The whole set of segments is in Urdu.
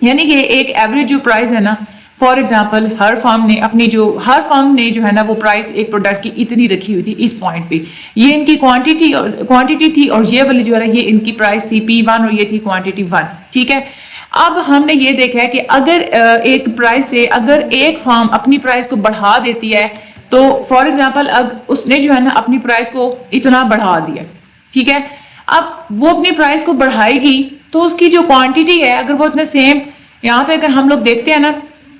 یعنی کہ ایک ایوریج جو پرائز ہے نا، فار ایگزامپل ہر فرم نے جو ہے نا وہ پرائز ایک پروڈکٹ کی اتنی رکھی ہوئی تھی اس پوائنٹ پہ، یہ ان کی کوانٹٹی تھی، اور یہ والی جو ہے یہ ان کی پرائز تھی P1 اور یہ تھی کوانٹٹی 1. ٹھیک ہے، اب ہم نے یہ دیکھا ہے کہ اگر ایک پرائز سے اگر ایک فرم اپنی پرائز کو بڑھا دیتی ہے تو فار ایگزامپل اب اس نے جو ہے نا اپنی پرائز کو اتنا بڑھا دیا، ٹھیک ہے، اب وہ اپنی پرائز کو بڑھائے گی تو اس کی جو کوانٹٹی ہے اگر وہ اتنے سیم، یہاں پہ اگر ہم لوگ دیکھتے ہیں نا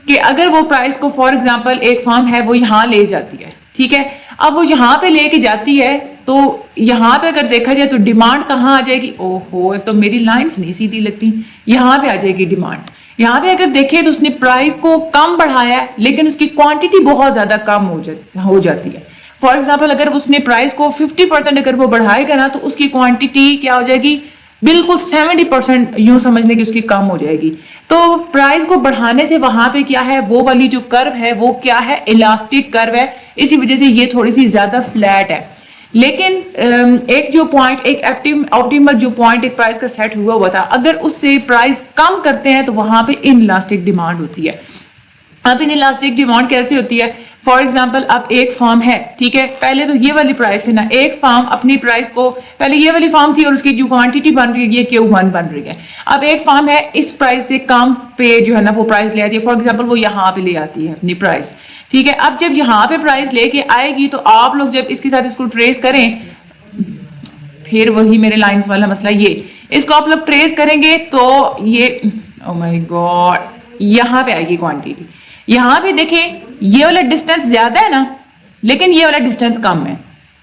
کہ اگر وہ پرائز کو فار ایگزامپل ایک فرم ہے وہ یہاں لے جاتی ہے، ٹھیک ہے، اب وہ یہاں پہ لے کے جاتی ہے تو یہاں پہ اگر دیکھا جائے تو ڈیمانڈ کہاں آ جائے گی، او ہو تو میری لائنز نہیں سیدھی لگتی، یہاں پہ آ جائے گی ڈیمانڈ. یہاں پہ اگر دیکھیں تو اس نے پرائز کو کم بڑھایا ہے لیکن اس کی کوانٹٹی بہت زیادہ کم ہو جاتی ہے. فار ایگزامپل اگر اس نے پرائز کو 50% اگر وہ بڑھائے گا نا تو اس کی کوانٹٹی کیا ہو جائے گی، بالکل 70% یوں سمجھ لیں کہ اس کی کم ہو جائے گی. تو پرائز کو بڑھانے سے وہاں پہ کیا ہے، وہ والی جو کرو ہے وہ کیا ہے، الاسٹک کرو ہے، اسی وجہ سے یہ تھوڑی سی زیادہ فلیٹ ہے. لیکن ایک جو پوائنٹ، ایک آپٹیمل جو پوائنٹ ایک پرائز کا سیٹ ہوا تھا، اگر اس سے پرائز کم کرتے ہیں تو وہاں پہ ان الاسٹک ڈیمانڈ ہوتی ہے. اب ان الاسٹک ڈیمانڈ کیسے ہوتی ہے، فار ایگزامپل اب ایک فارم ہے، ٹھیک ہے، پہلے تو یہ والی پرائز ہے نا، ایک فارم اپنی پرائز کو، پہلے یہ والی فارم تھی اور اس کی جو کوانٹٹی بن رہی ہے یہ Q1 بن رہی ہے، اب ایک فارم ہے اس پرائز سے کم پہ جو ہے نا وہ پرائز لے آتی ہے، فار ایگزامپل وہ یہاں پہ لے آتی ہے اپنی پرائز، ٹھیک ہے. اب جب یہاں پہ پرائز لے کے آئے گی تو آپ لوگ جب اس کے ساتھ اس کو ٹریس کریں، پھر وہی میرے لائنز والا مسئلہ، یہ اس کو آپ لوگ ٹریس کریں گے تو یہ او مائی گاڈ یہاں پہ آئے گی کوانٹٹی، یہاں پہ دیکھیں یہ والا ڈسٹینس زیادہ ہے نا لیکن یہ والا ڈسٹینس کم ہے،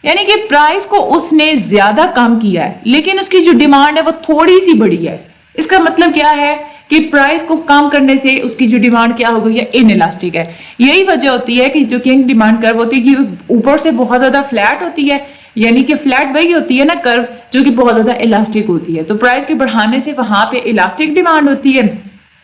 یعنی کہ پرائز کو اس نے زیادہ کم کیا ہے لیکن اس کی جو ڈیمانڈ ہے وہ تھوڑی سی بڑی ہے. اس کا مطلب کیا ہے کہ پرائز کو کم کرنے سے اس کی جو ڈیمانڈ کیا ہو گئی ہے، ان الاسٹک ہے. یہی وجہ ہوتی ہے کہ جو کنگ ڈیمانڈ کرو ہوتی ہے کہ اوپر سے بہت زیادہ فلیٹ ہوتی ہے، یعنی کہ فلیٹ وہی ہوتی ہے نا کرو جو کہ بہت زیادہ الاسٹک ہوتی ہے، تو پرائز کے بڑھانے سے وہاں پہ الاسٹک ڈیمانڈ ہوتی ہے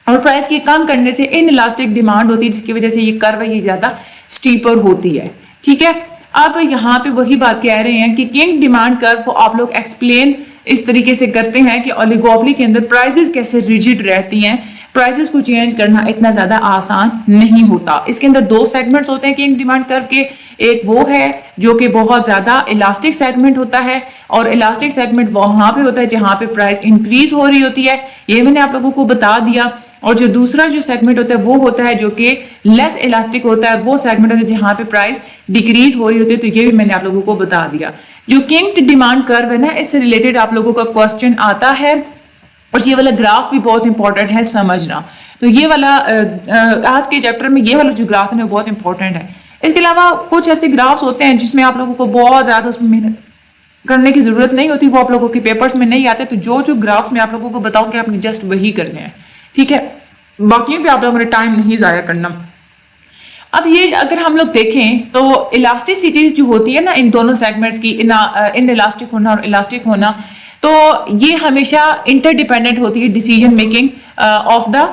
اور پرائز کے کم کرنے سے ان الاسٹک ڈیمانڈ ہوتی ہے، جس کی وجہ سے یہ کرو یہ زیادہ سٹیپر ہوتی ہے. ٹھیک ہے، اب یہاں پہ وہی بات کہہ رہے ہیں کہ کنگ ڈیمانڈ کرو کو آپ لوگ ایکسپلین اس طریقے سے کرتے ہیں کہ اولیگوپلی کے اندر پرائزز کیسے ریجڈ رہتی ہیں، پرائزز کو چینج کرنا اتنا زیادہ آسان نہیں ہوتا. اس کے اندر دو سیگمنٹس ہوتے ہیں کنگ ڈیمانڈ کرو کے، ایک وہ ہے جو کہ بہت زیادہ الاسٹک سیگمنٹ ہوتا ہے اور الاسٹک سیگمنٹ وہاں پہ ہوتا ہے جہاں پہ پرائز انکریز ہو رہی ہوتی ہے، یہ میں نے آپ لوگوں کو بتا دیا. اور جو دوسرا جو سیگمنٹ ہوتا ہے وہ ہوتا ہے جو کہ لیس الاسٹک ہوتا ہے، وہ سیگمنٹ ہوتا ہے جہاں پہ پرائز ڈیکریز ہو رہی ہوتی ہے، تو یہ بھی میں نے آپ لوگوں کو بتا دیا. جو کنگ ڈیمانڈ کرو ہے نا، اس سے ریلیٹڈ آپ لوگوں کا کوسچن آتا ہے اور یہ والا گراف بھی بہت امپورٹنٹ ہے سمجھنا. تو یہ والا آج کے چیپٹر میں یہ والا جو گراف ہے وہ بہت امپورٹنٹ ہے. اس کے علاوہ کچھ ایسے گرافس ہوتے ہیں جس میں آپ لوگوں کو بہت زیادہ اس میں محنت کرنے کی ضرورت نہیں ہوتی، وہ آپ لوگوں کے پیپرز میں نہیں آتے، تو جو گرافس میں آپ لوگوں کو بتاؤں کہ آپ نے جسٹ وہی کرنے ہیں، ٹھیک ہے، باقیوں پہ آپ لوگوں نے ٹائم نہیں ضائع کرنا. اب یہ اگر ہم لوگ دیکھیں تو الاسٹیسٹیز جو ہوتی ہے نا ان دونوں سیگمنٹس کی، ان الاسٹک ہونا اور الاسٹک ہونا، تو یہ ہمیشہ انٹر ڈیپینڈنٹ ہوتی ہے decision making of the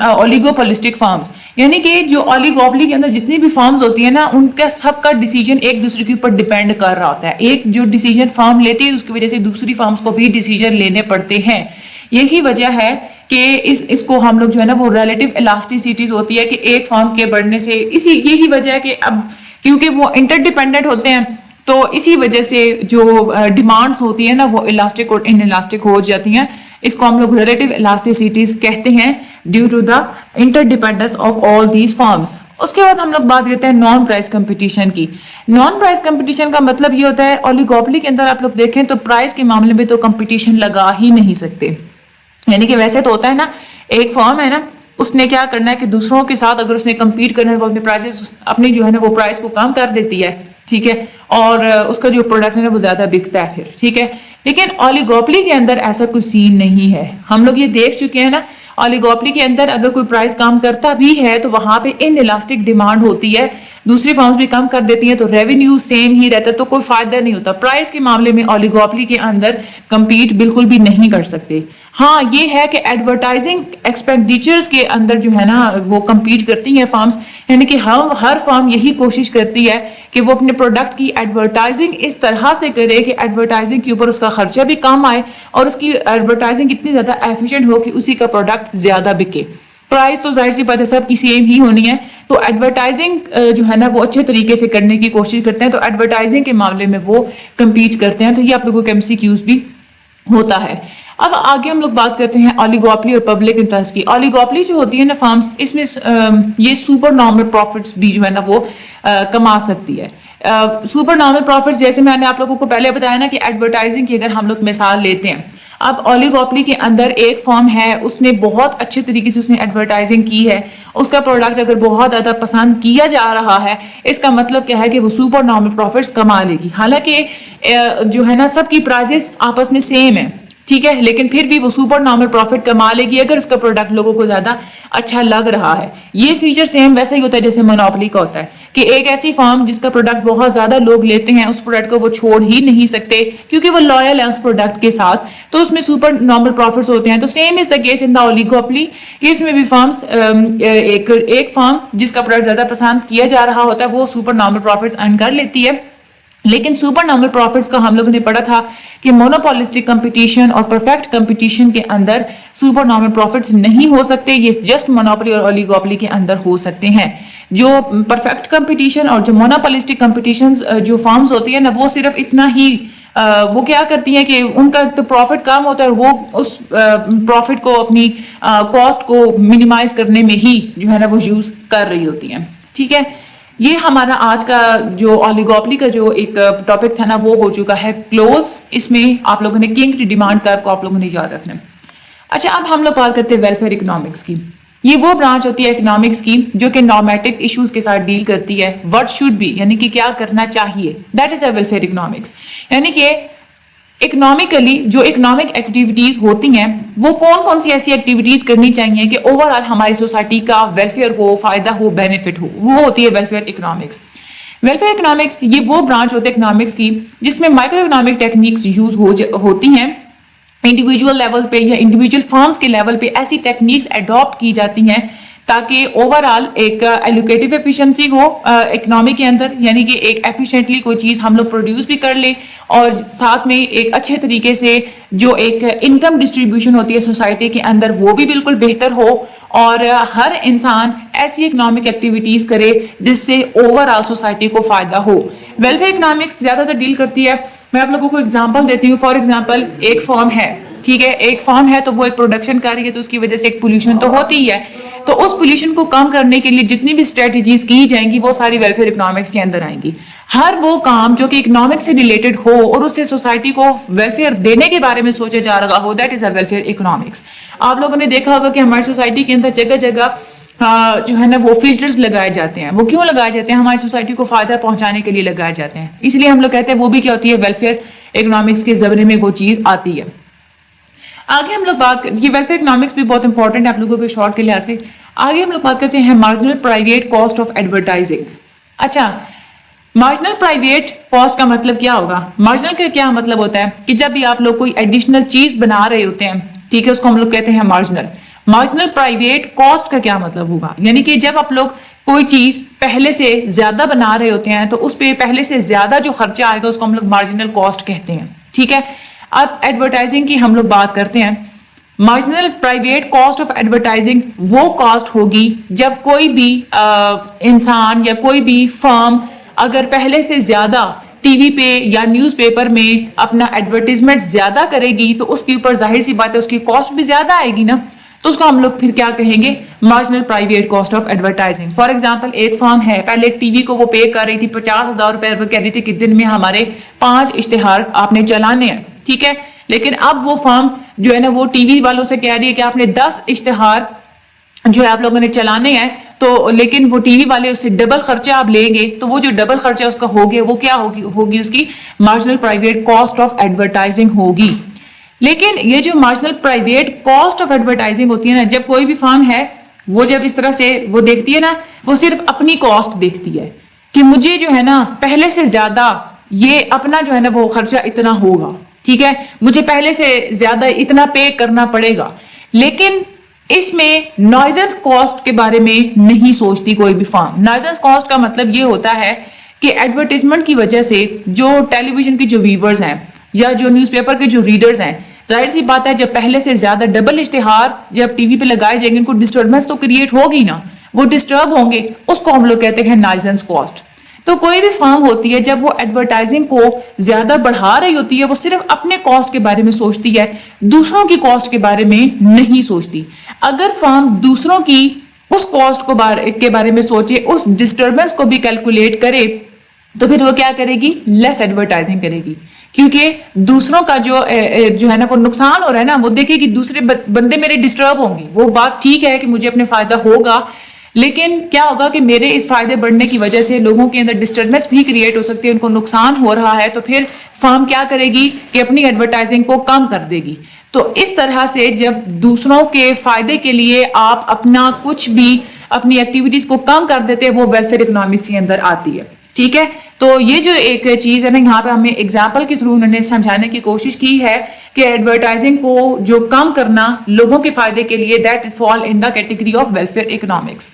oligopolistic firms, یعنی کہ جو اولیگوپلی کے اندر جتنی بھی فارمز ہوتی ہیں نا ان کا سب کا ڈیسیجن ایک دوسرے کے اوپر ڈیپینڈ کر رہا ہوتا ہے. ایک جو ڈیسیجن فارم لیتی ہے اس کی وجہ سے دوسری فارمز کو بھی ڈیسیجن لینے پڑتے ہیں. یہی وجہ ہے کہ اس کو ہم لوگ جو ہے نا وہ ریلیٹیو الاسٹیسٹیز ہوتی ہے کہ ایک فارم کے بڑھنے سے، یہی وجہ ہے کہ اب کیونکہ وہ انٹر ڈیپینڈنٹ ہوتے ہیں تو اسی وجہ سے جو ڈیمانڈز ہوتی ہیں نا وہ الاسٹک اور ان الاسٹک ہو جاتی ہیں. اس کو ہم لوگ ریلیٹیو الاسٹیسٹیز کہتے ہیں due to the inter dependence of all these firms. اس کے بعد ہم لوگ بات کرتے ہیں نان پرائز کمپٹیشن کی. نان پرائز کمپٹیشن کا مطلب یہ ہوتا ہے اولیگوپلی کے اندر آپ لوگ دیکھیں تو پرائز کے معاملے میں تو کمپٹیشن لگا ہی نہیں سکتے، یعنی کہ ویسے تو ہوتا ہے نا ایک فارم ہے نا اس نے کیا کرنا ہے کہ دوسروں کے ساتھ اگر اس نے کمپیٹ کرنا ہے وہ اپنے پرائزز اپنی جو ہے نا وہ پرائز کو کم کر دیتی ہے، ٹھیک ہے، اور اس کا جو پروڈکٹ ہے نا وہ زیادہ بکتا ہے پھر، ٹھیک ہے. لیکن اولیگوپلی کے اندر ایسا کوئی سین نہیں ہے. ہم لوگ یہ دیکھ چکے ہیں نا اولیگوپلی کے اندر اگر کوئی پرائز کم کرتا بھی ہے تو وہاں پہ ان الاسٹک ڈیمانڈ ہوتی ہے، دوسری فارمز بھی کم کر دیتی ہیں تو ریونیو سیم ہی رہتا ہے، تو کوئی فائدہ نہیں ہوتا. پرائز کے معاملے میں اولیگوپلی کے اندر کمپیٹ بالکل بھی نہیں کر سکتے. ہاں یہ ہے کہ ایڈورٹائزنگ ایکسپینڈیچرز کے اندر جو ہے نا وہ کمپیٹ کرتی ہیں فارمز، یعنی کہ ہر فارم یہی کوشش کرتی ہے کہ وہ اپنے پروڈکٹ کی ایڈورٹائزنگ اس طرح سے کرے کہ ایڈورٹائزنگ کے اوپر اس کا خرچہ بھی کم آئے اور اس کی ایڈورٹائزنگ اتنی زیادہ ایفیشینٹ ہو کہ اسی کا پروڈکٹ زیادہ بکے. پرائز تو ظاہر سی بات ہے سب کی سیم ہی ہونی ہے. تو ایڈورٹائزنگ جو ہے نا وہ اچھے طریقے سے کرنے کی کوشش کرتے ہیں, تو ایڈورٹائزنگ کے معاملے میں وہ کمپیٹ کرتے ہیں. تو یہ آپ لوگوں کے MCQs بھی ہوتا ہے. اب آگے ہم لوگ بات کرتے ہیں اولیگوپلی اور پبلک انٹرسٹ کی. اولیگوپلی جو ہوتی ہے نا فارمز, اس میں یہ سپر نارمل پروفٹس بھی جو ہے نا وہ کما سکتی ہے. سپر نارمل پروفٹس جیسے میں نے آپ لوگوں کو پہلے بتایا نا کہ ایڈورٹائزنگ کی اگر ہم لوگ مثال لیتے ہیں, اب اولیگوپلی کے اندر ایک فرم ہے, اس نے بہت اچھے طریقے سے اس نے ایڈورٹائزنگ کی ہے, اس کا پروڈکٹ اگر بہت زیادہ پسند کیا جا رہا ہے, اس کا مطلب کیا ہے کہ وہ سپر نارمل پروفٹس کما لے گی. حالانکہ جو ہے نا سب کی پرائزز آپس میں سیم ہے, ٹھیک ہے, لیکن پھر بھی وہ سپر نارمل پروفٹ کما لے گی اگر اس کا پروڈکٹ لوگوں کو زیادہ اچھا لگ رہا ہے. یہ فیچر سیم ویسا ہی ہوتا ہے جیسے مونوپلی کا ہوتا ہے کہ ایک ایسی فرم جس کا پروڈکٹ بہت زیادہ لوگ لیتے ہیں, اس پروڈکٹ کو وہ چھوڑ ہی نہیں سکتے کیونکہ وہ لویل ہے اس پروڈکٹ کے ساتھ, تو اس میں سپر نارمل پروفٹس ہوتے ہیں. تو سیم از دا کیس ان دا اولیگوپلی, کہ اس میں بھی فرمز ایک فرم جس کا پروڈکٹ زیادہ پسند کیا جا رہا ہوتا ہے وہ سپر نارمل پروفٹس ارن کر لیتی ہے. لیکن سپر نارمل پروفٹس کا ہم لوگوں نے پڑھا تھا کہ مونوپولسٹک کمپٹیشن اور پرفیکٹ کمپٹیشن کے اندر سپر نارمل پروفٹس نہیں ہو سکتے, یہ جسٹ مونوپولی اور اولیگوپلی کے اندر ہو سکتے ہیں. جو پرفیکٹ کمپٹیشن اور جو مونوپولسٹک کمپٹیشن جو فارمز ہوتی ہیں نا وہ صرف اتنا ہی وہ کیا کرتی ہیں کہ ان کا تو پروفٹ کم ہوتا ہے اور وہ اس پروفٹ کو اپنی کاسٹ کو منیمائز کرنے میں ہی جو ہے نا وہ یوز کر رہی ہوتی ہیں. ٹھیک ہے, یہ ہمارا آج کا جو اولیگوپلی کا جو ایک ٹاپک تھا نا وہ ہو چکا ہے کلوز. اس میں آپ لوگوں نے کنگ ڈیمانڈ کرو کو آپ لوگوں نے یاد رکھنا. اچھا, اب ہم لوگ بات کرتے ہیں ویلفیئر اکنامکس کی. یہ وہ برانچ ہوتی ہے اکنامکس کی جو کہ نارمیٹو ایشوز کے ساتھ ڈیل کرتی ہے. وٹ شوڈ بی یعنی کہ کیا کرنا چاہیے, that is a welfare economics. یعنی کہ اکنامکلی جو اکنامک ایکٹیویٹیز ہوتی ہیں وہ کون کون سی ایسی ایکٹیویٹیز کرنی چاہیے کہ اوور آل ہماری سوسائٹی کا ویلفیئر ہو, فائدہ ہو, بینیفٹ ہو, وہ ہوتی ہے ویلفیئر اکنامکس. ویلفیئر اکنامکس یہ وہ برانچ ہوتی ہے اکنامکس کی جس میں مائکرو اکنامک ٹیکنیکس یوز ہوتی ہیں. انڈیویجول لیول پہ یا انڈیویجول فارمز کے لیول پہ ایسی ٹیکنیکس اڈاپٹ کی جاتی ہیں تاکہ اوور آل ایک ایلوکیٹو ایفیشنسی ہو اکنامی کے اندر, یعنی کہ ایک ایفیشینٹلی کوئی چیز ہم لوگ پروڈیوس بھی کر لیں اور ساتھ میں ایک اچھے طریقے سے جو ایک انکم ڈسٹریبیوشن ہوتی ہے سوسائٹی کے اندر وہ بھی بالکل بہتر ہو, اور ہر انسان ایسی اکنامک ایکٹیویٹیز کرے جس سے اوور آل سوسائٹی کو فائدہ ہو. ویلفیئر اکنامکس زیادہ تر ڈیل کرتی ہے, میں آپ لوگوں کو اگزامپل دیتی ہوں. فار ایگزامپل ایک فارم ہے, ٹھیک ہے, ایک فارم ہے تو وہ ایک پروڈکشن کر رہی ہے تو اس کی وجہ سے ایک پولوشن تو ہوتی ہی ہے. تو اس پولوشن کو کم کرنے کے لیے جتنی بھی اسٹریٹجیز کی جائیں گی وہ ساری ویلفیئر اکنامکس کے اندر آئیں گی. ہر وہ کام جو کہ اکنامکس سے ریلیٹڈ ہو اور اس سے سوسائٹی کو ویلفیئر دینے کے بارے میں سوچا جا رہا ہو, that is a welfare economics. آپ لوگوں نے دیکھا ہوگا کہ ہماری سوسائٹی کے اندر جگہ جگہ جو ہے نا وہ فلٹرز لگائے جاتے ہیں. وہ کیوں لگائے جاتے ہیں؟ ہماری سوسائٹی کو فائدہ پہنچانے کے لیے لگائے جاتے ہیں. اس لیے ہم لوگ کہتے ہیں وہ بھی کیا ہوتی ہے, ویلفیئر اکنامکس کے زمرے میں وہ چیز آتی ہے. آگے ہم لوگ بات یہ ویلفیئر اکنامکس بھی بہت انپورٹنٹ ہے آپ لوگوں کے شارٹ کے لحاظ سے. آگے ہم لوگ بات کرتے ہیں marginal private cost of advertising. اچھا, مارجنل پرائیویٹ کاسٹ کا مطلب کیا ہوگا؟ مارجنل کا کیا مطلب ہوتا ہے کہ جب بھی آپ لوگ کوئی ایڈیشنل چیز بنا رہے ہوتے ہیں, ٹھیک ہے, اس کو ہم لوگ کہتے ہیں مارجنل. مارجنل پرائیویٹ کاسٹ کا کیا مطلب ہوگا؟ یعنی کہ جب آپ لوگ کوئی چیز پہلے سے زیادہ بنا رہے ہوتے ہیں تو اس پہ پہلے سے زیادہ جو خرچہ آئے گا اس کو ہم لوگ مارجنل کاسٹ کہتے ہیں. ٹھیک ہے, اب ایڈورٹائزنگ کی ہم لوگ بات کرتے ہیں. Marginal private cost of advertising وہ کاسٹ ہوگی جب کوئی بھی انسان یا کوئی بھی فرم اگر پہلے سے زیادہ ٹی وی پہ یا نیوز پیپر میں اپنا ایڈورٹیزمنٹ زیادہ کرے گی تو اس کے اوپر ظاہر سی بات ہے اس کی کاسٹ بھی زیادہ آئے گی نا, تو اس کو ہم لوگ پھر کیا کہیں گے, marginal private cost of advertising. For example ایک فرم ہے, پہلے ٹی وی کو وہ پے کر رہی تھی 50,000 روپے, وہ کہہ رہی تھی کہ دن میں ہمارے 5 اشتہار آپ نے چلانے ہیں, ٹھیک ہے, لیکن اب وہ فرم جو ہے نا وہ ٹی وی والوں سے کہہ رہی ہے کہ آپ نے 10 اشتہار جو ہے آپ لوگوں نے چلانے ہیں, تو لیکن وہ ٹی وی والے اس سے ڈبل خرچہ آپ لیں گے, تو وہ جو ڈبل خرچہ اس کا ہوگا وہ کیا ہوگی اس کی marginal private cost of advertising ہوگی. لیکن یہ جو marginal private cost of advertising ہوتی ہے نا, جب کوئی بھی فرم ہے وہ جب اس طرح سے وہ دیکھتی ہے نا, وہ صرف اپنی کاسٹ دیکھتی ہے کہ مجھے جو ہے نا پہلے سے زیادہ یہ اپنا جو ہے نا وہ خرچہ اتنا ہوگا, ٹھیک ہے, مجھے پہلے سے زیادہ اتنا پے کرنا پڑے گا. لیکن اس میں نوائزنس کاسٹ کے بارے میں نہیں سوچتی کوئی بھی فرم. نوائزنس کاسٹ کا مطلب یہ ہوتا ہے کہ ایڈورٹیزمنٹ کی وجہ سے جو ٹیلی ویژن کے جو ویورز ہیں یا جو نیوز پیپر کے جو ریڈرز ہیں, ظاہر سی بات ہے جب پہلے سے زیادہ ڈبل اشتہار جب ٹی وی پہ لگائے جائیں گے ان کو ڈسٹربنس تو کریٹ ہوگی نا, وہ ڈسٹرب ہوں گے, اس کو ہم لوگ کہتے ہیں نائزنس کاسٹ. تو کوئی بھی فرم ہوتی ہے جب وہ ایڈورٹائزنگ کو زیادہ بڑھا رہی ہوتی ہے وہ صرف اپنے کاسٹ کے بارے میں سوچتی ہے, دوسروں کی کاسٹ کے بارے میں نہیں سوچتی. اگر فرم دوسروں کی اس کاسٹ کے بارے میں سوچے, اس ڈسٹربنس کو بھی کیلکولیٹ کرے, تو پھر وہ کیا کرے گی, لیس ایڈورٹائزنگ کرے گی. کیونکہ دوسروں کا جو ہے نا وہ نقصان ہو رہا ہے نا, وہ دیکھے کہ دوسرے بندے میرے ڈسٹرب ہوں گے. وہ بات ٹھیک ہے کہ مجھے اپنے فائدہ ہوگا, لیکن کیا ہوگا کہ میرے اس فائدے بڑھنے کی وجہ سے لوگوں کے اندر ڈسٹربنس بھی کریٹ ہو سکتی ہے, ان کو نقصان ہو رہا ہے. تو پھر فرم کیا کرے گی کہ اپنی ایڈورٹائزنگ کو کم کر دے گی. تو اس طرح سے جب دوسروں کے فائدے کے لیے آپ اپنا کچھ بھی اپنی ایکٹیویٹیز کو کم کر دیتے ہیں, وہ ویلفیئر اکنامکس کے اندر آتی ہے. ٹھیک ہے, تو یہ جو ایک چیز ہے نا یہاں پہ ہمیں ایگزامپل کے تھرو انہوں نے سمجھانے کی کوشش کی ہے کہ ایڈورٹائزنگ کو جو کم کرنا لوگوں کے فائدے کے لیے, that fall in the category of welfare economics.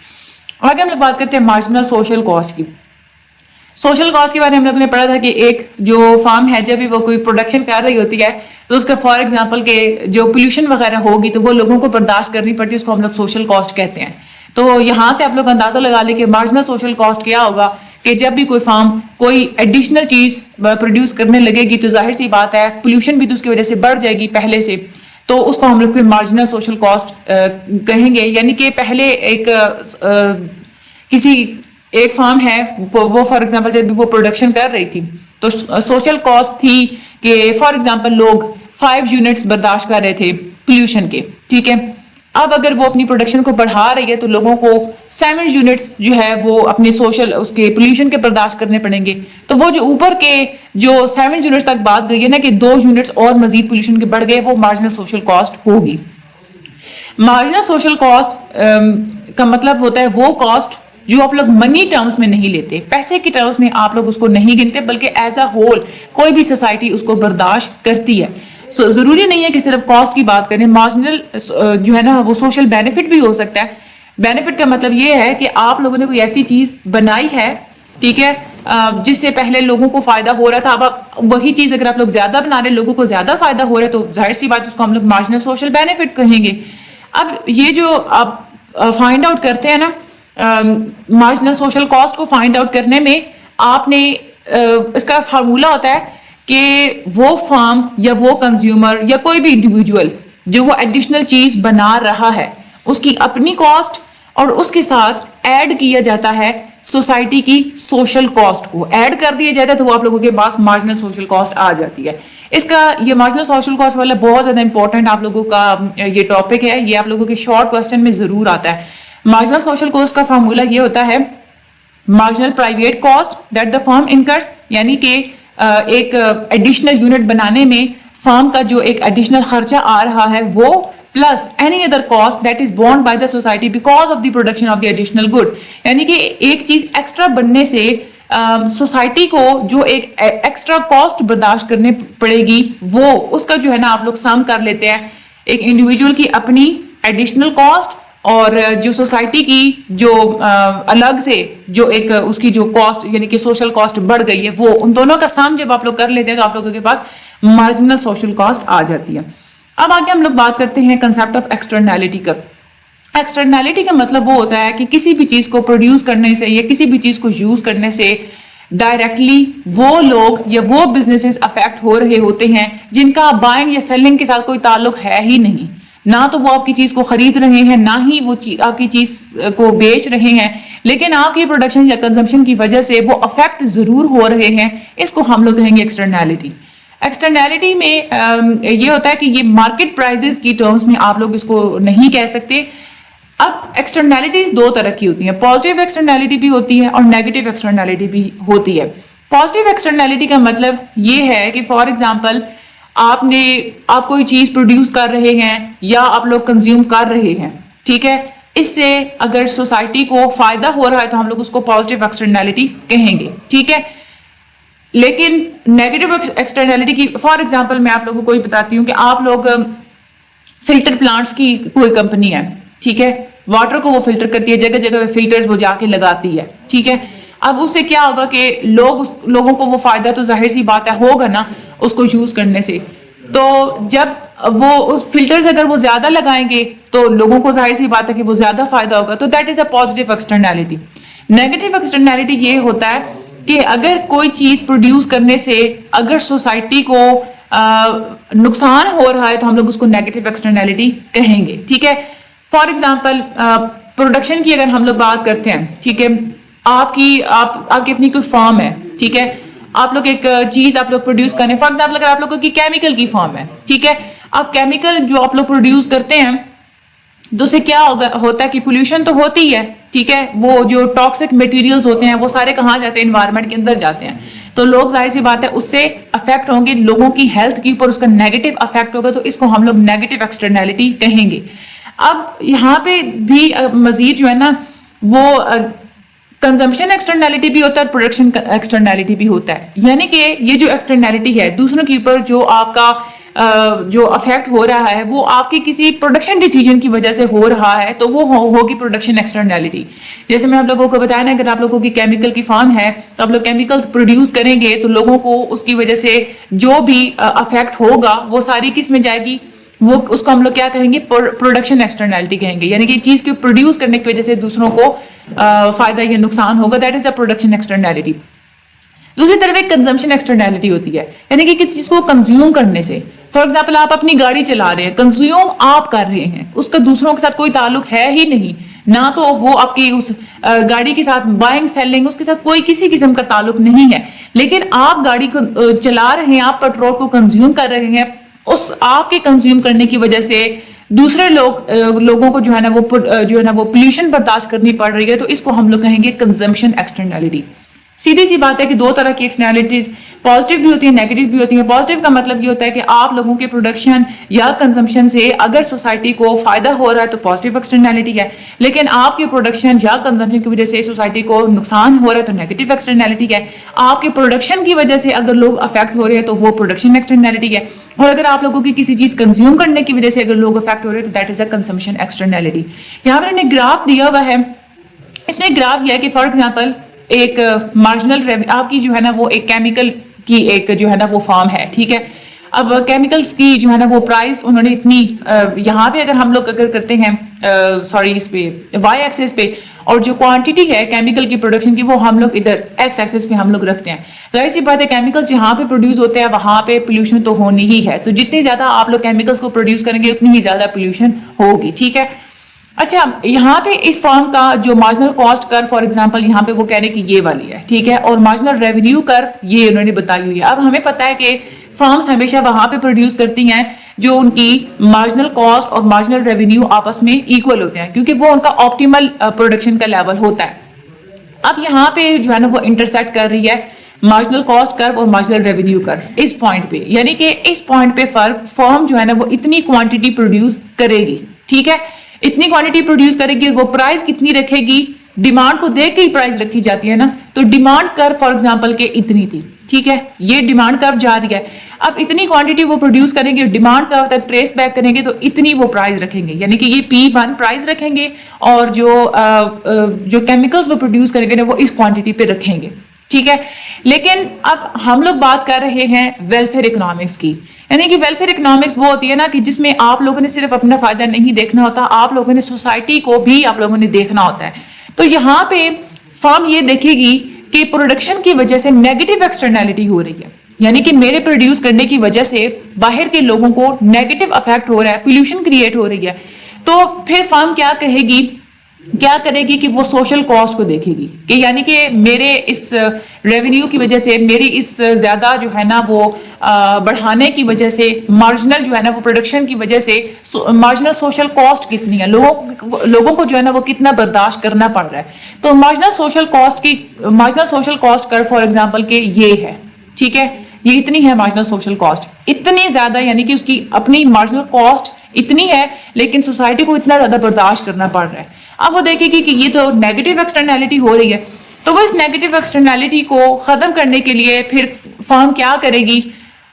آگے ہم لوگ بات کرتے ہیں مارجنل سوشل کاسٹ کی. سوشل کاسٹ کے بارے میں ہم لوگوں نے پڑھا تھا کہ ایک جو فارم ہے جب بھی وہ کوئی پروڈکشن کر رہی ہوتی ہے تو اس کا فار ایگزامپل کہ جو پولوشن وغیرہ ہوگی تو وہ لوگوں کو برداشت کرنی پڑتی ہے, اس کو ہم لوگ سوشل کاسٹ کہتے ہیں. تو یہاں سے آپ لوگ اندازہ لگا لیں کہ مارجنل سوشل کاسٹ کیا ہوگا کہ جب بھی کوئی فارم کوئی ایڈیشنل چیز پروڈیوس کرنے لگے گی تو ظاہر سی بات ہے پولوشن بھی تو اس کی وجہ سے بڑھ جائے گی پہلے سے, تو اس کو ہم لوگ پھر مارجنل سوشل کاسٹ کہیں گے. یعنی کہ پہلے ایک فارم ہے وہ فار ایگزامپل جب وہ پروڈکشن کر رہی تھی تو سوشل کاسٹ تھی کہ فار ایگزامپل لوگ 5 یونٹس برداشت کر رہے تھے پولوشن کے. ٹھیک ہے, اب اگر وہ اپنی پروڈکشن کو بڑھا رہی ہے تو لوگوں کو 7 یونٹس جو ہے وہ اپنے سوشل اس کے پولوشن کے برداشت کرنے پڑیں گے. تو وہ جو اوپر کے جو 7 یونٹس تک بات گئی ہے نا کہ 2 یونٹس اور مزید پولوشن کے بڑھ گئے, وہ مارجنل سوشل کاسٹ ہوگی. مارجنل سوشل کاسٹ کا مطلب ہوتا ہے وہ کاسٹ جو آپ لوگ منی ٹرمز میں نہیں لیتے, پیسے کی ٹرمز میں آپ لوگ اس کو نہیں گنتے, بلکہ ایز اے ہول کوئی بھی سوسائٹی اس کو برداشت کرتی ہے. ضروری نہیں ہے کہ صرف کاسٹ کی بات کریں, مارجنل جو ہے نا وہ سوشل بینیفٹ بھی ہو سکتا ہے. بینیفٹ کا مطلب یہ ہے کہ آپ لوگوں نے کوئی ایسی چیز بنائی ہے, ٹھیک ہے, جس سے پہلے لوگوں کو فائدہ ہو رہا تھا, اب وہی چیز اگر آپ لوگ زیادہ بنا رہے ہیں, لوگوں کو زیادہ فائدہ ہو رہا ہے, تو ظاہر سی بات اس کو ہم لوگ مارجنل سوشل بینیفٹ کہیں گے. اب یہ جو آپ فائنڈ آؤٹ کرتے ہیں نا مارجنل سوشل کاسٹ کو فائنڈ آؤٹ کرنے میں آپ نے اس کا فارمولا ہوتا ہے کہ وہ فارم یا وہ کنزیومر یا کوئی بھی انڈیویجول جو وہ ایڈیشنل چیز بنا رہا ہے اس کی اپنی کاسٹ اور اس کے ساتھ ایڈ کیا جاتا ہے سوسائٹی کی سوشل کاسٹ کو ایڈ کر دیا جاتا ہے, تو وہ آپ لوگوں کے پاس مارجنل سوشل کاسٹ آ جاتی ہے. اس کا یہ مارجنل سوشل کاسٹ والا بہت زیادہ امپورٹنٹ آپ لوگوں کا یہ ٹاپک ہے, یہ آپ لوگوں کے شارٹ کوسچن میں ضرور آتا ہے. مارجنل سوشل کاسٹ کا فارمولا یہ ہوتا ہے marginal private cost that the firm incurs, یعنی کہ ایک ایڈیشنل یونٹ بنانے میں فرم کا جو ایک ایڈیشنل خرچہ آ رہا ہے وہ plus any other cost that is born by the society because of the production of the additional good. یعنی کہ ایک چیز ایکسٹرا بننے سے سوسائٹی کو جو ایک ایکسٹرا کاسٹ برداشت کرنے پڑے گی وہ اس کا جو ہے نا آپ لوگ سم کر لیتے ہیں, ایک انڈیویجول کی اپنی ایڈیشنل کاسٹ اور جو سوسائٹی کی جو الگ سے جو ایک اس کی جو کاسٹ یعنی کہ سوشل کاسٹ بڑھ گئی ہے, وہ ان دونوں کا سم جب آپ لوگ کر لیتے ہیں تو آپ لوگوں کے پاس مارجنل سوشل کاسٹ آ جاتی ہے. اب آگے ہم لوگ بات کرتے ہیں کنسیپٹ آف ایکسٹرنیلٹی کا. ایکسٹرنیلٹی کا مطلب وہ ہوتا ہے کہ کسی بھی چیز کو پروڈیوس کرنے سے یا کسی بھی چیز کو یوز کرنے سے ڈائریکٹلی وہ لوگ یا وہ بزنسز افیکٹ ہو رہے ہوتے ہیں جن کا بائنگ یا سیلنگ کے ساتھ کوئی تعلق ہے ہی نہیں. نہ تو وہ آپ کی چیز کو خرید رہے ہیں, نہ ہی وہ آپ کی چیز کو بیچ رہے ہیں, لیکن آپ کی پروڈکشن یا کنزمپشن کی وجہ سے وہ افیکٹ ضرور ہو رہے ہیں. اس کو ہم لوگ کہیں گے ایکسٹرنیلٹی. ایکسٹرنیلٹی میں یہ ہوتا ہے کہ یہ مارکیٹ پرائزز کی ٹرمز میں آپ لوگ اس کو نہیں کہہ سکتے. اب ایکسٹرنیلٹیز 2 طرح کی ہوتی ہیں, پازیٹیو ایکسٹرنیلٹی بھی ہوتی ہے اور نیگیٹو ایکسٹرنیلٹی بھی ہوتی ہے. پازیٹیو ایکسٹرنیلٹی کا مطلب یہ ہے کہ فار ایگزامپل آپ کوئی چیز پروڈیوس کر رہے ہیں یا آپ لوگ کنزیوم کر رہے ہیں, ٹھیک ہے, اس سے اگر سوسائٹی کو فائدہ ہو رہا ہے تو ہم لوگ اس کو پازیٹیو ایکسٹرنیلٹی کہیں گے, ٹھیک ہے. لیکن نیگیٹو ایکسٹرنیلٹی کی فار ایگزامپل میں آپ لوگوں کو بتاتی ہوں کہ آپ لوگ فلٹر پلانٹس کی کوئی کمپنی ہے, ٹھیک ہے, واٹر کو وہ فلٹر کرتی ہے, جگہ جگہ پہ فلٹرز وہ جا کے لگاتی ہے, ٹھیک ہے. اب اس سے کیا ہوگا کہ لوگوں کو وہ فائدہ تو ظاہر سی بات ہے ہوگا نا اس کو یوز کرنے سے. تو جب وہ اس فلٹرز اگر وہ زیادہ لگائیں گے تو لوگوں کو ظاہر سی بات ہے کہ وہ زیادہ فائدہ ہوگا, تو that is a positive externality. Negative externality یہ ہوتا ہے کہ اگر کوئی چیز پروڈیوس کرنے سے اگر سوسائٹی کو نقصان ہو رہا ہے تو ہم لوگ اس کو نیگیٹو ایکسٹرنالٹی کہیں گے. ٹھیک ہے, فار ایگزامپل پروڈکشن کی اگر ہم لوگ بات کرتے ہیں, ٹھیک ہے, آپ کی اپنی کوئی فارم ہے, ٹھیک ہے, آپ لوگ ایک چیز آپ لوگ پروڈیوس کریں, فار ایگزامپل اگر آپ لوگوں کی کیمیکل کی فارم ہے, ٹھیک ہے, اب کیمیکل جو آپ لوگ پروڈیوس کرتے ہیں تو اس سے کیا ہوتا ہے کہ پولوشن تو ہوتی ہے, ٹھیک ہے, وہ جو ٹاکسک میٹیریلز ہوتے ہیں وہ سارے کہاں جاتے ہیں, انوائرمنٹ کے اندر جاتے ہیں, تو لوگ ظاہر سی بات ہے اس سے افیکٹ ہوں گے, لوگوں کی ہیلتھ کے اوپر اس کا نیگیٹو افیکٹ ہوگا, تو اس کو ہم لوگ نیگیٹو ایکسٹرنالٹی کہیں گے. اب یہاں پہ بھی مزید جو ہے نا وہ کنزمپشن ایکسٹرنالٹی بھی ہوتا ہے اور پروڈکشن ایکسٹرنالٹی بھی ہوتا ہے. یعنی کہ یہ جو ایکسٹرنالٹی ہے دوسروں کے اوپر جو آپ کا جو افیکٹ ہو رہا ہے وہ آپ کی کسی پروڈکشن ڈیسیجن کی وجہ سے ہو رہا ہے, تو وہ ہوگی پروڈکشن ایکسٹرنالٹی. جیسے میں آپ لوگوں کو بتایا نا, اگر آپ لوگوں کی کیمیکل کی فارم ہے تو آپ لوگ کیمیکلز پروڈیوس کریں گے تو لوگوں کو اس کی وجہ سے جو بھی افیکٹ ہوگا وہ ساری کس میں جائے گی, وہ اس کو ہم لوگ کیا کہیں گے, پروڈکشن ایکسٹرنالٹی کہیں گے. یعنی کہ چیز کو پروڈیوس کرنے کی وجہ سے دوسروں کو فائدہ یا نقصان ہوگا, دیٹ از اے پروڈکشن ایکسٹرنالٹی. دوسری طرف ایک کنزمپشن ایکسٹرنالٹی ہوتی ہے, یعنی کہ کسی چیز کو کنزیوم کرنے سے, فار ایگزامپل آپ اپنی گاڑی چلا رہے ہیں, کنزیوم آپ کر رہے ہیں, اس کا دوسروں کے ساتھ کوئی تعلق ہے ہی نہیں, نہ تو وہ آپ کی اس گاڑی کے ساتھ بائنگ سیلنگ اس کے ساتھ کوئی کسی قسم کا تعلق نہیں ہے, لیکن آپ گاڑی کو چلا رہے ہیں, آپ پیٹرول کو کنزیوم کر رہے ہیں, اس آپ کے کنزیوم کرنے کی وجہ سے دوسرے لوگوں کو جو ہے نا وہ پولوشن برداشت کرنی پڑ رہی ہے, تو اس کو ہم لوگ کہیں گے کنزمپشن ایکسٹرنالٹی. سیدھی سی بات ہے کہ دو طرح کی ایکسٹرنالٹیز پازیٹیو بھی ہوتی ہیں, نیگیٹو بھی ہوتی ہیں. پازیٹیو کا مطلب یہ ہوتا ہے کہ آپ لوگوں کے پروڈکشن یا کنزمپشن سے اگر سوسائٹی کو فائدہ ہو رہا ہے تو پازیٹیو ایکسٹرنالٹی ہے, لیکن آپ کے پروڈکشن یا کنزمپشن کی وجہ سے سوسائٹی کو نقصان ہو رہا ہے تو نیگیٹو ایکسٹرنالٹی ہے. آپ کے پروڈکشن کی وجہ سے اگر لوگ افیکٹ ہو رہے ہیں تو وہ پروڈکشن ایکسٹرنالٹی ہے, اور اگر آپ لوگوں کی کسی چیز کنزیوم کرنے کی وجہ سے اگر لوگ افیکٹ ہو رہے ہیں تو دیٹ از اے کنزمپشن ایکسٹرنالٹی. یہاں پر انہیں گراف دیا ہوا ہے, اس میں گراف یہ ہے کہ فار ایگزامپل ایک مارجنل آپ کی جو ہے نا وہ ایک کیمیکل کی ایک جو ہے نا وہ فارم ہے, ٹھیک ہے. اب کیمیکلز کی جو ہے نا وہ پرائس انہوں نے اتنی یہاں پہ اگر ہم لوگ اگر کرتے ہیں اس پہ وائی ایکسس پہ, اور جو کوانٹٹی ہے کیمیکل کی پروڈکشن کی وہ ہم لوگ ادھر ایکس ایکسس پہ ہم لوگ رکھتے ہیں. ظاہر سی بات ہے کیمیکلز جہاں پہ پروڈیوس ہوتے ہیں وہاں پہ پولوشن تو ہونی ہی ہے, تو جتنی زیادہ آپ لوگ کیمیکلز کو پروڈیوس کریں گے اتنی ہی زیادہ پولوشن ہوگی, ٹھیک ہے. اچھا, یہاں پہ اس فارم کا جو مارجنل کاسٹ کرو فار ایگزامپل یہاں پہ وہ کہہ رہے ہیں کہ یہ والی ہے, ٹھیک ہے, اور مارجنل ریونیو کرو یہ انہوں نے بتائی ہوئی ہے. اب ہمیں پتہ ہے کہ فارمز ہمیشہ وہاں پہ پروڈیوس کرتی ہیں جو ان کی مارجنل کاسٹ اور مارجنل ریونیو آپس میں ایکول ہوتے ہیں, کیونکہ وہ ان کا آپٹیمل پروڈکشن کا لیول ہوتا ہے. اب یہاں پہ جو ہے نا وہ انٹرسیکٹ کر رہی ہے مارجنل کاسٹ کرو اور مارجنل ریونیو کرو اس پوائنٹ پہ, یعنی کہ اس پوائنٹ پہ فارم جو ہے نا وہ اتنی کوانٹٹی پروڈیوس کرے گی, ٹھیک ہے, اتنی کوانٹٹی پروڈیوس کرے گی, وہ پرائز کتنی رکھے گی, ڈیمانڈ کو دیکھ کے ہی پرائز رکھی جاتی ہے نا, تو ڈیمانڈ کر فار ایگزامپل کہ اتنی تھی, ٹھیک ہے, یہ ڈیمانڈ کر جا رہی ہے. اب اتنی کوانٹٹی وہ پروڈیوس کریں گے, ڈیمانڈ کا تک ٹریس بیک کریں گے تو اتنی وہ پرائز رکھیں گے, یعنی کہ یہ P1 پرائز رکھیں گے اور جو کیمیکلز وہ پروڈیوس کریں گے نا وہ اس کوانٹٹی پہ رکھیں گے, ٹھیک ہے. لیکن اب ہم لوگ بات کر رہے ہیں ویلفیئر اکنامکس کی, یعنی کہ ویلفیئر اکنامکس وہ ہوتی ہے نا کہ جس میں آپ لوگوں نے صرف اپنا فائدہ نہیں دیکھنا ہوتا, آپ لوگوں نے سوسائٹی کو بھی آپ لوگوں نے دیکھنا ہوتا ہے. تو یہاں پہ فارم یہ دیکھے گی کہ پروڈکشن کی وجہ سے نیگیٹو ایکسٹرنالٹی ہو رہی ہے, یعنی کہ میرے پروڈیوس کرنے کی وجہ سے باہر کے لوگوں کو نیگیٹو افیکٹ ہو رہا ہے, پولوشن کریٹ ہو رہی ہے. تو پھر فارم کیا کرے گی کہ وہ سوشل کاسٹ کو دیکھے گی کہ یعنی کہ میرے اس ریونیو کی وجہ سے, میری اس زیادہ جو ہے نا وہ بڑھانے کی وجہ سے, مارجنل جو ہے نا وہ پروڈکشن کی وجہ سے مارجنل سوشل کاسٹ کتنی ہے, لوگوں کو جو ہے نا وہ کتنا برداشت کرنا پڑ رہا ہے. تو مارجنل سوشل کاسٹ کر فار ایگزامپل کہ یہ ہے, ٹھیک ہے, یہ اتنی ہے مارجنل سوشل کاسٹ, اتنی زیادہ, یعنی کہ اس کی اپنی مارجنل کاسٹ اتنی ہے لیکن سوسائٹی کو اتنا زیادہ برداشت کرنا پڑ رہا ہے. اب وہ دیکھے گی کہ یہ تو نیگیٹو ایکسٹرنالٹی ہو رہی ہے, تو وہ اس نیگیٹو ایکسٹرنالٹی کو ختم کرنے کے لیے پھر فارم کیا کرے گی,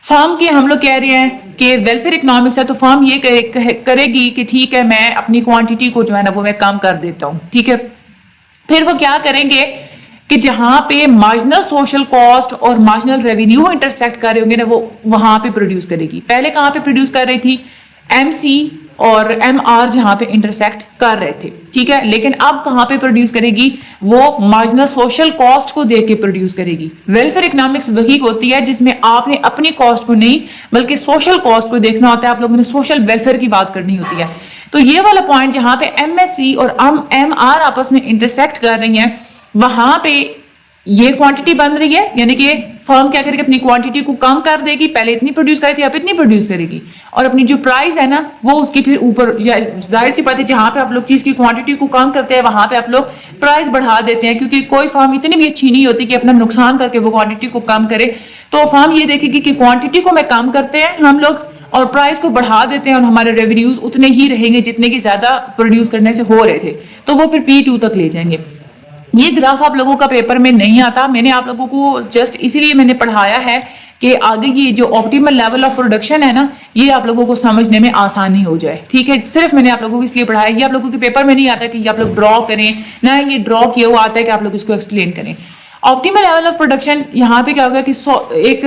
فارم کی ہم لوگ کہہ رہے ہیں کہ ویلفیئر اکنامکس ہے, تو فارم یہ کرے گی کہ ٹھیک ہے میں اپنی کوانٹٹی کو جو ہے نا وہ میں کم کر دیتا ہوں, ٹھیک ہے. پھر وہ کیا کریں گے کہ جہاں پہ مارجنل سوشل کاسٹ اور مارجنل ریونیو انٹرسیکٹ کر رہے ہوں گے نا وہ وہاں پہ پروڈیوس کرے گی. پہلے کہاں پہ پروڈیوس کر رہی تھی؟ ایم سی اور ایم آر جہاں پہ انٹرسیکٹ کر رہے تھے, ٹھیک ہے. لیکن اب کہاں پہ پروڈیوس کرے گی؟ وہ مارجنل سوشل کاسٹ کو دیکھ کے پروڈیوس کرے گی. ویلفیئر اکنامکس وہی ہوتی ہے جس میں آپ نے اپنی کاسٹ کو نہیں بلکہ سوشل کاسٹ کو دیکھنا ہوتا ہے, آپ لوگوں نے سوشل ویلفیئر کی بات کرنی ہوتی ہے. تو یہ والا پوائنٹ جہاں پہ ایم ایس سی اور ایم آر آپس میں انٹرسیکٹ کر رہی ہیں وہاں پہ یہ کوانٹٹی بن رہی ہے, یعنی کہ فرم کیا کرے گی اپنی کوانٹٹی کو کم کر دے گی, پہلے اتنی پروڈیوس کری تھی اب اتنی پروڈیوس کرے گی, اور اپنی جو پرائز ہے نا وہ اس کی پھر اوپر, ظاہر سی بات ہے جہاں پہ آپ لوگ چیز کی کوانٹٹی کو کم کرتے ہیں وہاں پہ آپ لوگ پرائز بڑھا دیتے ہیں, کیونکہ کوئی فرم اتنی بھی اچھی نہیں ہوتی کہ اپنا نقصان کر کے وہ کوانٹٹی کو کم کرے. تو فرم یہ دیکھے گی کہ کوانٹٹی کو میں کم کرتے ہیں ہم لوگ اور پرائز کو بڑھا دیتے ہیں اور ہمارے ریونیوز اتنے ہی رہیں گے جتنے کی زیادہ پروڈیوس کرنے سے ہو رہے تھے, تو وہ پھر P2 تک لے جائیں گے. یہ گراف آپ لوگوں کا پیپر میں نہیں آتا, میں نے آپ لوگوں کو جسٹ اسی لیے میں نے پڑھایا ہے کہ آگے یہ جو آپٹیمل لیول آف پروڈکشن ہے نا یہ آپ لوگوں کو سمجھنے میں آسانی ہو جائے, ٹھیک ہے. صرف میں نے آپ لوگوں کو اس لیے پڑھایا, یہ آپ لوگوں کے پیپر میں نہیں آتا کہ یہ آپ لوگ ڈرا کریں, نہ یہ ڈرا کیا ہوا آتا ہے کہ آپ لوگ اس کو ایکسپلین کریں. آپٹیمل لیول آف پروڈکشن یہاں پہ کیا ہوگا کہ ایک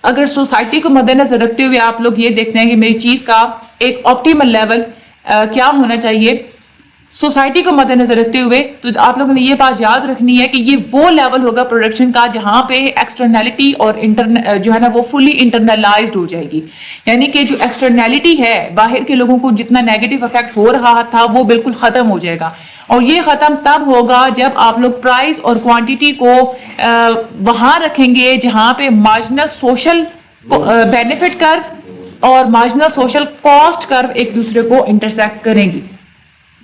اگر سوسائٹی کو مد نظر رکھتے ہوئے آپ لوگ یہ دیکھتے ہیں کہ میری چیز کا ایک آپٹیمل لیول کیا ہونا چاہیے سوسائٹی کو مد نظر رکھتے ہوئے, تو آپ لوگوں نے یہ بات یاد رکھنی ہے کہ یہ وہ لیول ہوگا پروڈکشن کا جہاں پہ ایکسٹرنیلٹی اور جو ہے نا وہ فلی انٹرنلائزڈ ہو جائے گی. یعنی کہ جو ایکسٹرنیلٹی ہے باہر کے لوگوں کو جتنا نیگیٹو افیکٹ ہو رہا تھا وہ بالکل ختم ہو جائے گا, اور یہ ختم تب ہوگا جب آپ لوگ پرائز اور کوانٹٹی کو وہاں رکھیں گے جہاں پہ مارجنل سوشل بینیفٹ کرو اور مارجنل سوشل کاسٹ کرو ایک دوسرے کو انٹرسیکٹ کریں گی.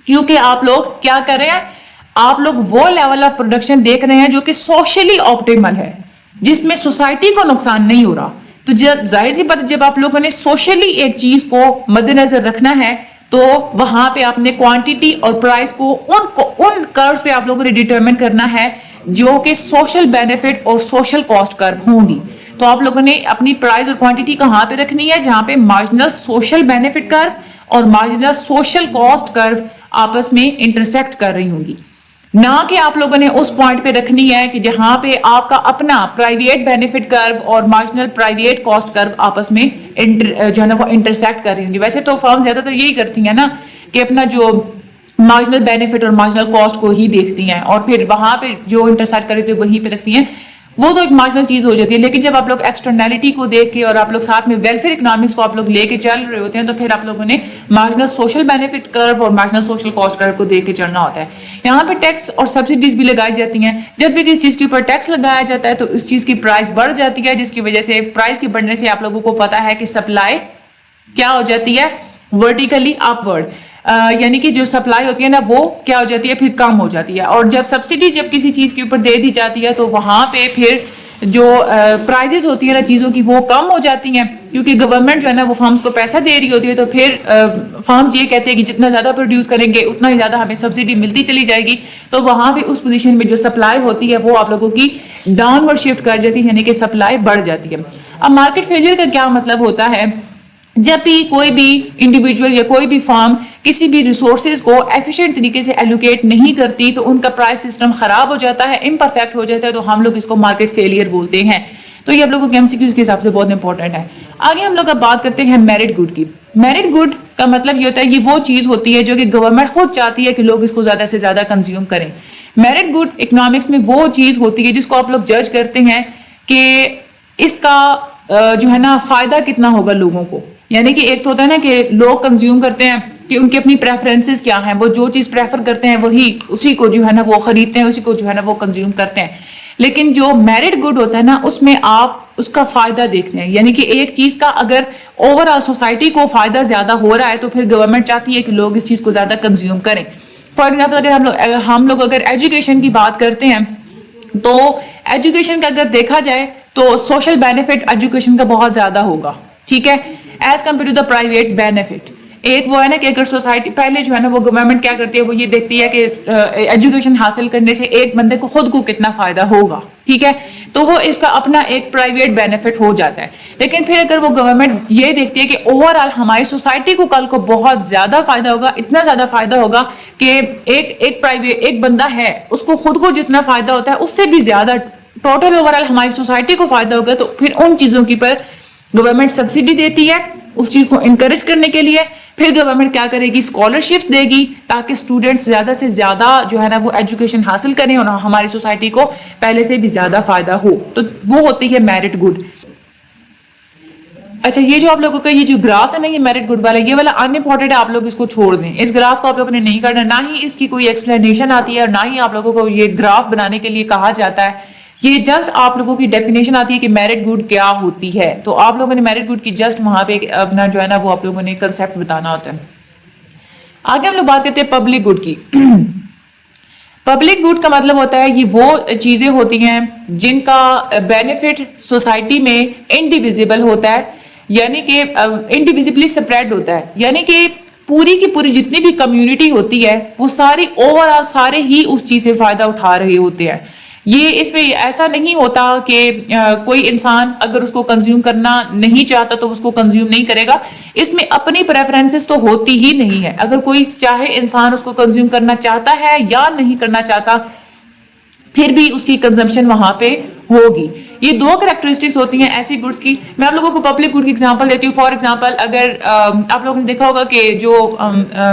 کیونکہ آپ لوگ کیا کر رہے ہیں, آپ لوگ وہ لیول آف پروڈکشن دیکھ رہے ہیں جو کہ سوشلی آپٹیمل ہے جس میں سوسائٹی کو نقصان نہیں ہو رہا. تو جب ظاہر سی بات جب آپ لوگوں نے سوشلی ایک چیز کو مد نظر رکھنا ہے تو وہاں پہ آپ نے کوانٹٹی اور پرائز کو ان کروز پہ آپ لوگوں نے ڈیٹرمن کرنا ہے جو کہ سوشل بینیفٹ اور سوشل کاسٹ کرو ہوں گی. تو آپ لوگوں نے اپنی پرائز اور کوانٹٹی کہاں پہ رکھنی ہے جہاں پہ مارجنل سوشل بینیفٹ کرو اور مارجنل سوشل کاسٹ کرو آپس میں انٹرسیکٹ کر رہی ہوں گی, نہ کہ آپ لوگوں نے اس پوائنٹ پہ رکھنی ہے کہ جہاں پہ آپ کا اپنا پرائیویٹ بینیفٹ کرو اور مارجنل پرائیویٹ کاسٹ کرو آپس میں جو ہے نا وہ انٹرسیکٹ کر رہی ہوں گی. ویسے تو فرم زیادہ تر یہی کرتی ہیں نا کہ اپنا جو مارجنل بینیفٹ اور مارجنل کاسٹ کو ہی دیکھتی ہیں اور پھر وہاں پہ جو انٹرسیکٹ کرتے ہیں وہیں پہ رکھتی ہیں, وہ تو ایک مارجنل چیز ہو جاتی ہے. لیکن جب آپ لوگ ایکسٹرنیلٹی کو دیکھ کے اور آپ لوگ ساتھ میں ویلفیئر اکنامکس کو آپ لوگ لے کے چل رہے ہوتے ہیں تو پھر آپ لوگوں نے مارجنل سوشل بینیفٹ کرو اور مارجنل سوشل کاسٹ کرو کو دیکھ کے چلنا ہوتا ہے. یہاں پہ ٹیکس اور سبسڈیز بھی لگائی جاتی ہیں. جب بھی کسی چیز کے اوپر ٹیکس لگایا جاتا ہے تو اس چیز کی پرائز بڑھ جاتی ہے, جس کی وجہ سے پرائز کے بڑھنے سے آپ لوگوں کو پتا ہے کہ سپلائی کیا ہو جاتی ہے, ورٹیکلی اپورڈ, یعنی کہ جو سپلائی ہوتی ہے نا وہ کیا ہو جاتی ہے پھر کم ہو جاتی ہے. اور جب سبسڈی جب کسی چیز کے اوپر دے دی جاتی ہے تو وہاں پہ پھر جو پرائزز ہوتی ہیں نا چیزوں کی وہ کم ہو جاتی ہیں, کیونکہ گورنمنٹ جو ہے نا وہ فارمز کو پیسہ دے رہی ہوتی ہے. تو پھر فارمز یہ کہتے ہیں کہ جتنا زیادہ پروڈیوس کریں گے اتنا ہی زیادہ ہمیں سبسڈی ملتی چلی جائے گی. تو وہاں پہ اس پوزیشن میں جو سپلائی ہوتی ہے وہ آپ لوگوں کی ڈاؤن ورڈ شفٹ کر جاتی ہے, یعنی کہ سپلائی بڑھ جاتی ہے. اب مارکیٹ فیلئر کا کیا مطلب ہوتا ہے, جب بھی کوئی بھی انڈیویجول یا کوئی بھی فرم کسی بھی ریسورسز کو ایفیشینٹ طریقے سے ایلوکیٹ نہیں کرتی تو ان کا پرائس سسٹم خراب ہو جاتا ہے, امپرفیکٹ ہو جاتا ہے, تو ہم لوگ اس کو مارکیٹ فیلئر بولتے ہیں. تو یہ آپ لوگوں کے MCQs کے حساب سے بہت امپورٹنٹ ہے. آگے ہم لوگ اب بات کرتے ہیں میرٹ گڈ کی. میرٹ گڈ کا مطلب یہ ہوتا ہے یہ وہ چیز ہوتی ہے جو کہ گورنمنٹ خود چاہتی ہے کہ لوگ اس کو زیادہ سے زیادہ کنزیوم کریں. میرٹ گڈ اکنامکس میں وہ چیز ہوتی ہے جس کو آپ لوگ جج کرتے ہیں کہ اس کا جو ہے نا فائدہ کتنا ہوگا لوگوں کو. یعنی کہ ایک تو ہوتا ہے نا کہ لوگ کنزیوم کرتے ہیں کہ ان کی اپنی پریفرنسز کیا ہیں, وہ جو چیز پریفر کرتے ہیں وہی اسی کو جو ہے نا وہ خریدتے ہیں, اسی کو جو ہے نا وہ کنزیوم کرتے ہیں. لیکن جو میرٹ گڈ ہوتا ہے نا اس میں آپ اس کا فائدہ دیکھتے ہیں, یعنی کہ ایک چیز کا اگر اوور آل سوسائٹی کو فائدہ زیادہ ہو رہا ہے تو پھر گورنمنٹ چاہتی ہے کہ لوگ اس چیز کو زیادہ کنزیوم کریں. فار ایگزامپل اگر ہم لوگ اگر ایجوکیشن کی بات کرتے ہیں تو ایجوکیشن کا اگر دیکھا جائے تو سوشل بینیفٹ ایجوکیشن کا بہت زیادہ ہوگا, ٹھیک ہے, as compare to the private benefit. ایک وہ ہے نا کہ اگر سوسائٹی پہلے جو ہے نا وہ گورنمنٹ کیا کرتی ہے وہ یہ دیکھتی ہے کہ ایجوکیشن حاصل کرنے سے ایک بندے کو خود کو کتنا فائدہ ہوگا, ٹھیک ہے, تو وہ اس کا اپنا ایک پرائیویٹ بینیفٹ ہو جاتا ہے. لیکن پھر اگر وہ گورنمنٹ یہ دیکھتی ہے کہ اوور آل ہماری سوسائٹی کو کل کو بہت زیادہ فائدہ ہوگا, اتنا زیادہ فائدہ ہوگا کہ ایک بندہ ہے اس کو خود کو جتنا فائدہ ہوتا ہے اس سے بھی زیادہ ٹوٹل اوور آل ہماری سوسائٹی کو فائدہ ہوگا, تو پھر ان چیزوں کی پر گورنمنٹ سبسڈی دیتی ہے اس چیز کو انکریج کرنے کے لیے. پھر گورنمنٹ کیا کرے گی, اسکالرشپس دے گی تاکہ اسٹوڈنٹس زیادہ سے زیادہ جو ہے نا وہ ایجوکیشن حاصل کریں اور ہماری سوسائٹی کو پہلے سے بھی زیادہ فائدہ ہو. تو وہ ہوتی ہے میرٹ گڈ. اچھا, یہ جو آپ لوگوں کا یہ جو گراف ہے نا, یہ میرٹ گڈ والا, یہ والا ان امپورٹنٹ ہے, آپ لوگ اس کو چھوڑ دیں. اس گراف کو آپ لوگوں نے نہیں کرنا, نہ ہی اس کی کوئی ایکسپلینیشن آتی ہے اور نہ ہی آپ لوگوں کو یہ گراف بنانے کے لیے کہا جاتا ہے. یہ جسٹ آپ لوگوں کی ڈیفینیشن آتی ہے کہ میرٹ گڈ کیا ہوتی ہے. تو آپ لوگوں نے میرٹ گڈ کی جسٹ وہاں پہ اپنا جو ہے نا وہ آپ لوگوں نے کنسیپٹ بتانا ہوتا ہے. آگے ہم لوگ بات کرتے ہیں پبلک گڈ کی. پبلک گڈ کا مطلب ہوتا ہے یہ وہ چیزیں ہوتی ہیں جن کا بینیفٹ سوسائٹی میں انڈیویزیبل ہوتا ہے, یعنی کہ انڈیویزبلی سپریڈ ہوتا ہے, یعنی کہ پوری کی پوری جتنی بھی کمیونٹی ہوتی ہے وہ ساری اوور آل سارے ہی اس چیز سے فائدہ اٹھا رہے ہوتے ہیں. یہ اس میں ایسا نہیں ہوتا کہ کوئی انسان اگر اس کو کنزیوم کرنا نہیں چاہتا تو اس کو کنزیوم نہیں کرے گا. اس میں اپنی پریفرنسز تو ہوتی ہی نہیں ہے. اگر کوئی چاہے انسان اس کو کنزیوم کرنا چاہتا ہے یا نہیں کرنا چاہتا, پھر بھی اس کی کنزمپشن وہاں پہ ہوگی. یہ دو کریکٹرسٹکس ہوتی ہیں ایسی گڈس کی. میں آپ لوگوں کو پبلک گڈ کی ایگزامپل دیتی ہوں. فار ایگزامپل, اگر آپ لوگوں نے دیکھا ہوگا کہ جو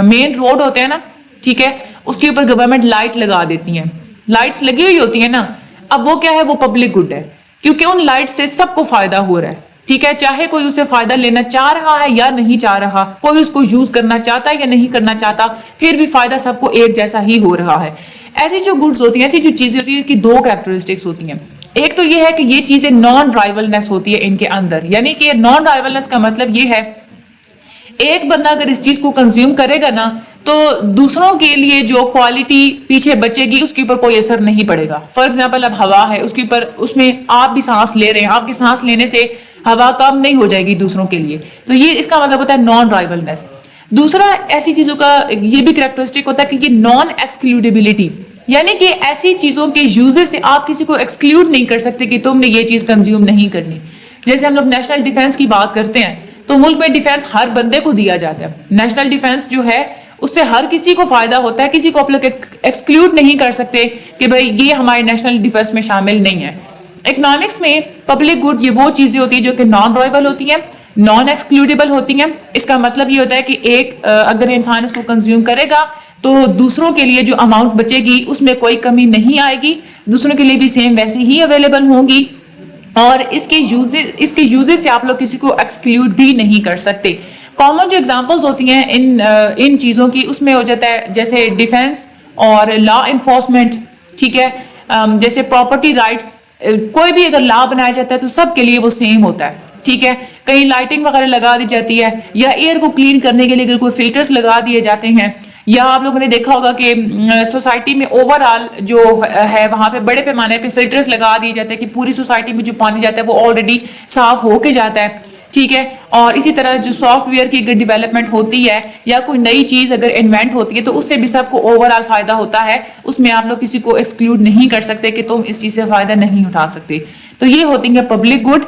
مین روڈ ہوتے ہیں نا, ٹھیک ہے, اس کے اوپر گورنمنٹ لائٹ لگا دیتی ہیں, لائٹس لگی ہوئی ہوتی ہیں نا. اب وہ کیا ہے, وہ پبلک گڈ ہے کیونکہ ان لائٹ سے سب کو فائدہ ہو رہا ہے. ٹھیک ہے, چاہے کوئی اسے فائدہ لینا چاہ رہا ہے یا نہیں چاہ رہا, کوئی اس کو یوز کرنا چاہتا ہے یا نہیں کرنا چاہتا, پھر بھی فائدہ سب کو ایک جیسا ہی ہو رہا ہے. ایسی جو گڈس ہوتی ہیں, ایسی جو چیزیں ہوتی ہیں, اس کی دو کریکٹرسٹکس ہوتی ہیں. ایک تو یہ ہے کہ یہ چیزیں نان رائیولنس ہوتی ہے ان کے اندر, یعنی کہ نان رائیولنس کا مطلب یہ ہے ایک بندہ اگر اس چیز کو کنزیوم کرے گا نا تو دوسروں کے لیے جو کوالٹی پیچھے بچے گی اس کے اوپر کوئی اثر نہیں پڑے گا. فار ایگزامپل, اب ہوا ہے, اس کے اوپر اس میں آپ بھی سانس لے رہے ہیں, آپ کے سانس لینے سے ہوا کم نہیں ہو جائے گی دوسروں کے لیے. تو یہ اس کا مطلب ہوتا ہے نان رائیولنس. دوسرا ایسی چیزوں کا یہ بھی کریکٹرسٹک ہوتا ہے کہ یہ نان ایکسکلوڈیبلٹی, یعنی کہ ایسی چیزوں کے یوزز سے آپ کسی کو ایکسکلوڈ نہیں کر سکتے کہ تم نے یہ چیز کنزیوم نہیں کرنی. جیسے ہم لوگ نیشنل ڈیفینس کی بات کرتے ہیں تو ملک میں ڈیفینس ہر بندے کو دیا جاتا ہے. نیشنل ڈیفینس جو ہے اس سے ہر کسی کو فائدہ ہوتا ہے, کسی کو آپ لوگ ایکسکلوڈ نہیں کر سکتے کہ بھائی یہ ہمارے نیشنل ڈیفینس میں شامل نہیں ہے. اکنامکس میں پبلک گڈ یہ وہ چیزیں ہوتی ہیں جو کہ نان رائیبل ہوتی ہیں, نان ایکسکلوڈیبل ہوتی ہیں. اس کا مطلب یہ ہوتا ہے کہ ایک اگر انسان اس کو کنزیوم کرے گا تو دوسروں کے لیے جو اماؤنٹ بچے گی اس میں کوئی کمی نہیں آئے گی, دوسروں کے لیے بھی سیم ویسے ہی اویلیبل ہوں گی, اور اس کے یوزز سے آپ لوگ کسی کو ایکسکلوڈ بھی نہیں کر سکتے. کامن جو ایگزامپلز ہوتی ہیں ان چیزوں کی, اس میں ہو جاتا ہے جیسے ڈیفینس اور لا انفورسمنٹ. ٹھیک ہے, جیسے پراپرٹی رائٹس, کوئی بھی اگر لا بنایا جاتا ہے تو سب کے لیے وہ سیم ہوتا ہے. ٹھیک ہے, کہیں لائٹنگ وغیرہ لگا دی جاتی ہے, یا ایئر کو کلین کرنے کے لیے اگر کوئی فلٹرز لگا دیے جاتے ہیں, یا آپ لوگوں نے دیکھا ہوگا کہ سوسائٹی میں اوور آل جو ہے وہاں پہ بڑے پیمانے پہ فلٹرز لگا دیے جاتے ہیں کہ پوری سوسائٹی میں جو پانی جاتا ہے وہ آلریڈی صاف ہو کے جاتا ہے. ٹھیک ہے, اور اسی طرح جو سافٹ ویئر کی اگر ڈیولپمنٹ ہوتی ہے یا کوئی نئی چیز اگر انوینٹ ہوتی ہے تو اس سے بھی سب کو اوور آل فائدہ ہوتا ہے. اس میں آپ لوگ کسی کو ایکسکلوڈ نہیں کر سکتے کہ تم اس چیز سے فائدہ نہیں اٹھا سکتے. تو یہ ہوتی ہیں پبلک گڈ.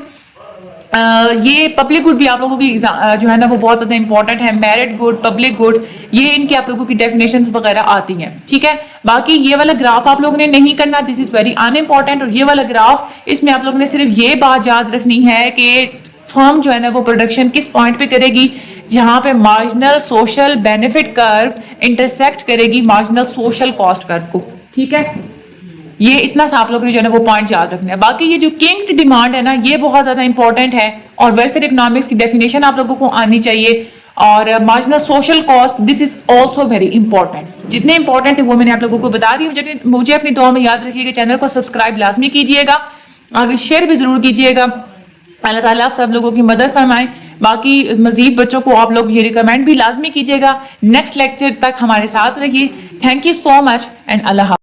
یہ پبلک گڈ بھی آپ لوگوں کی جو ہے نا وہ بہت زیادہ امپورٹنٹ ہے. میرٹ گڈ, پبلک گڈ, یہ ان کی آپ لوگوں کی ڈیفینیشنز وغیرہ آتی ہیں. ٹھیک ہے, باقی یہ والا گراف آپ لوگوں نے نہیں کرنا, دس از ویری ان امپورٹنٹ. اور یہ والا گراف, اس میں آپ لوگوں نے صرف یہ بات یاد رکھنی ہے کہ فرم جو ہے نا وہ پروڈکشن کس پوائنٹ پہ کرے گی, جہاں پہ مارجنل سوشل بینیفٹ کرو انٹرسیکٹ کرے گی مارجنل سوشل کاسٹ کرو کو. ٹھیک ہے, یہ اتنا سا آپ لوگوں نے جو ہے نا وہ پوائنٹ یاد رکھنا ہے. باقی یہ جو کنگڈ ڈیمانڈ ہے نا یہ بہت زیادہ امپورٹنٹ ہے, اور ویلفیئر اکنامکس کی ڈیفینیشن آپ لوگوں کو آنی چاہیے. اور marginal social cost, this is also very important. جتنے امپورٹنٹ ہے وہ میں نے آپ لوگوں کو بتا دی. مجھے اپنی دعا میں یاد رکھیے گا, چینل کو سبسکرائب لازمی کیجیے گا, آگے شیئر بھی ضرور کیجیے گا. اللہ تعالیٰ آپ سب لوگوں کی مدد فرمائیں. باقی مزید بچوں کو آپ لوگ یہ ریکمینڈ بھی لازمی کیجیے گا. نیکسٹ لیکچر تک ہمارے ساتھ رہیے. Thank you so much and اللہ حافظ.